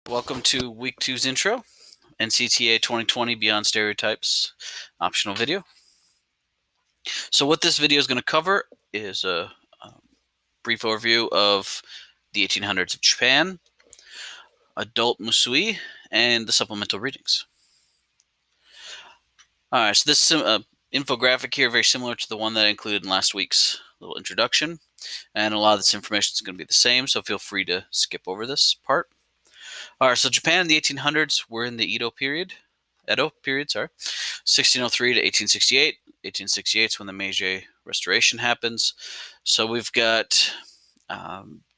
Welcome to Week 2's intro, NCTA 2020 Beyond Stereotypes optional video. So what this video is going to cover is a brief overview of the 1800s of Japan, adult Musui, and the supplemental readings. All right, so this infographic here very similar to the one that I included in last week's little introduction, and a lot of this information is going to be the same, so feel free to skip over this part. All right, so Japan in the 1800s, we're in the Edo period, 1603 to 1868. 1868 is when the Meiji Restoration happens. So we've got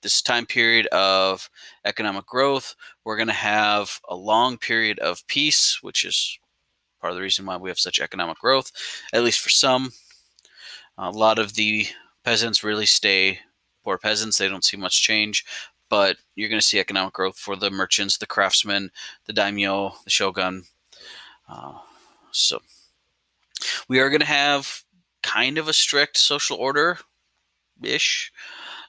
this time period of economic growth. We're going to have a long period of peace, which is part of the reason why we have such economic growth, at least for some. A lot of the peasants really stay poor peasants. They don't see much change, but you're going to see economic growth for the merchants, the craftsmen, the daimyo, the shogun. So we are going to have kind of a strict social order-ish.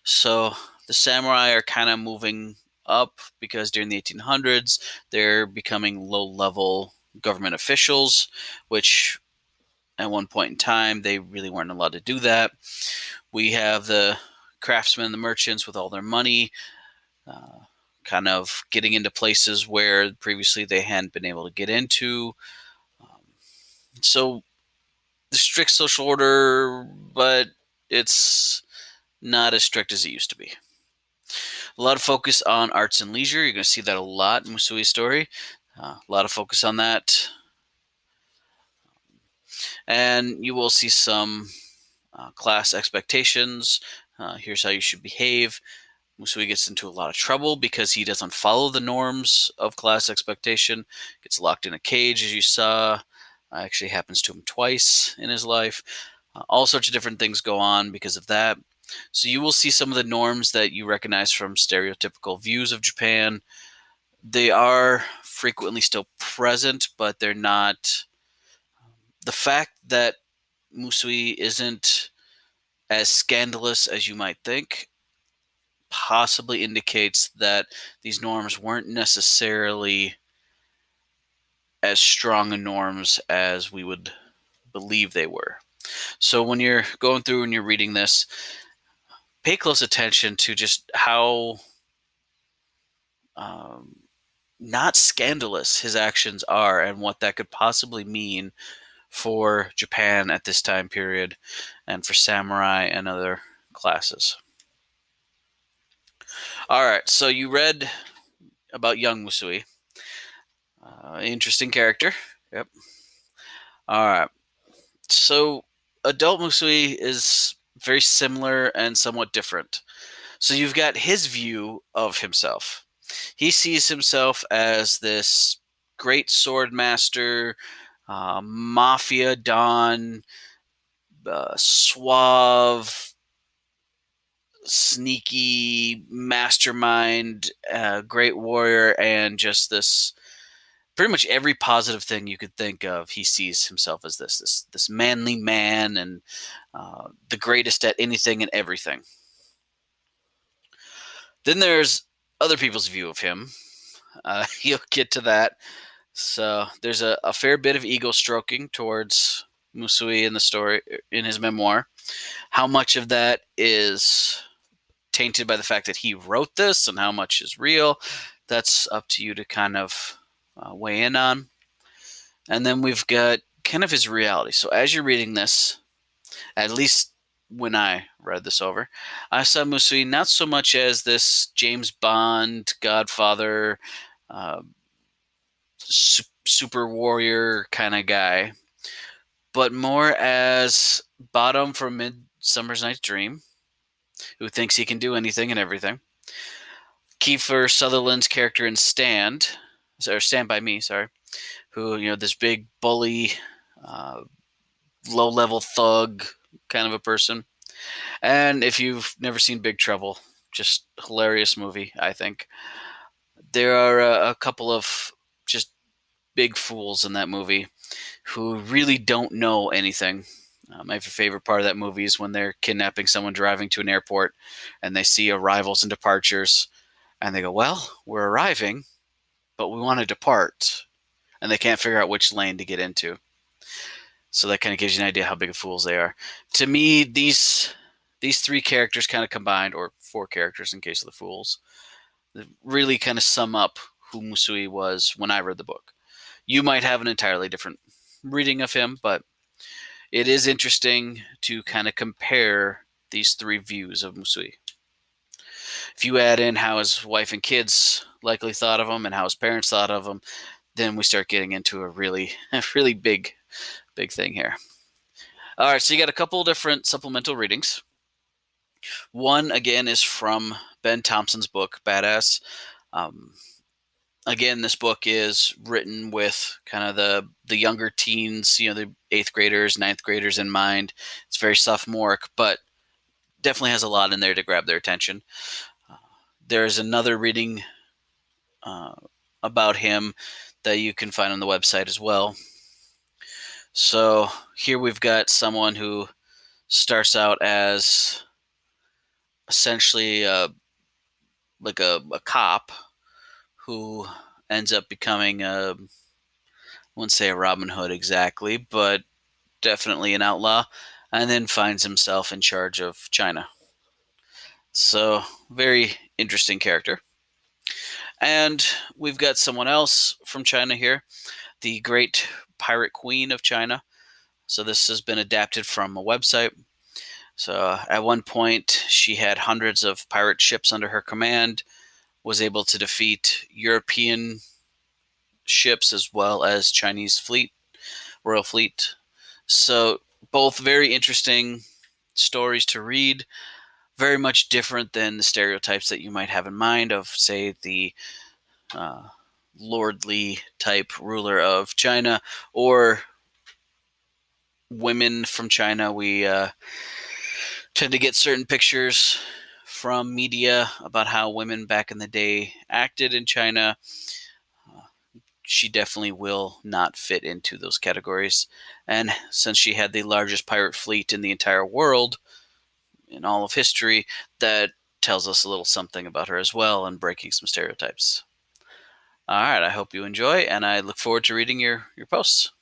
So the samurai are kind of moving up because during the 1800s, they're becoming low-level government officials, which at one point in time, they really weren't allowed to do that. We have the craftsmen, the merchants with all their money, kind of getting into places where previously they hadn't been able to get into. So the strict social order, but it's not as strict as it used to be. A lot of focus on arts and leisure. You're going to see that a lot in Musui's story. A lot of focus on that. And you will see some class expectations. Here's how you should behave. Musui gets into a lot of trouble because he doesn't follow the norms of class expectation. Gets locked in a cage, as you saw. Actually happens to him twice in his life. All sorts of different things go on because of that. So you will see some of the norms that you recognize from stereotypical views of Japan. They are frequently still present, but they're not. The fact that Musui isn't as scandalous as you might think possibly indicates that these norms weren't necessarily as strong a norms as we would believe they were. So when you're going through and you're reading this, pay close attention to just how not scandalous his actions are and what that could possibly mean for Japan at this time period and for samurai and other classes. All right, so you read about young Musui. Interesting character. Yep. All right. So adult Musui is very similar and somewhat different. So you've got his view of himself. He sees himself as this great sword master, mafia don, suave, sneaky mastermind, great warrior, and just this pretty much every positive thing you could think of. He sees himself as this manly man and the greatest at anything and everything. Then there's other people's view of him. You'll get to that. So there's a fair bit of ego stroking towards Musui in the story, in his memoir. How much of that is tainted by the fact that he wrote this and how much is real, that's up to you to kind of weigh in on. And then we've got kind of his reality. So as you're reading this, at least when I read this over, I saw Musui not so much as this James Bond, Godfather, super warrior kind of guy, but more as Bottom from Midsummer's Night's Dream, who thinks he can do anything and everything. Kiefer Sutherland's character in Stand by Me, sorry, who, this big bully, low-level thug kind of a person. And if you've never seen Big Trouble, just hilarious movie, I think. There are a couple of just big fools in that movie who really don't know anything. My favorite part of that movie is when they're kidnapping someone driving to an airport and they see arrivals and departures and they go, well, we're arriving. but we want to depart, and they can't figure out which lane to get into. So that kind of gives you an idea how big of fools they are. To me, these three characters kind of combined, or four characters in case of the fools, really kind of sum up who Musui was when I read the book. You might have an entirely different reading of him, but it is interesting to kind of compare these three views of Musui. If you add in how his wife and kids likely thought of him and how his parents thought of him, then we start getting into a really big thing here. All right, so you got a couple different supplemental readings. One, again, is from Ben Thompson's book, Badass. Again, this book is written with kind of the younger teens, the 8th graders, 9th graders in mind. It's very sophomoric, but definitely has a lot in there to grab their attention. There's another reading about him that you can find on the website as well. So here we've got someone who starts out as essentially like a cop who ends up becoming I wouldn't say a Robin Hood exactly, but definitely an outlaw, and then finds himself in charge of China. So very interesting character. And we've got someone else from China here, the Great Pirate Queen of China. So this has been adapted from a website. So at one point, she had hundreds of pirate ships under her command, was able to defeat European ships as well as Chinese royal fleet. So both very interesting stories to read, very much different than the stereotypes that you might have in mind of, say, the lordly type ruler of China or women from China. We tend to get certain pictures from media about how women back in the day acted in China. She definitely will not fit into those categories. And since she had the largest pirate fleet in the entire world, in all of history, that tells us a little something about her as well and breaking some stereotypes. All right, I hope you enjoy, and I look forward to reading your posts.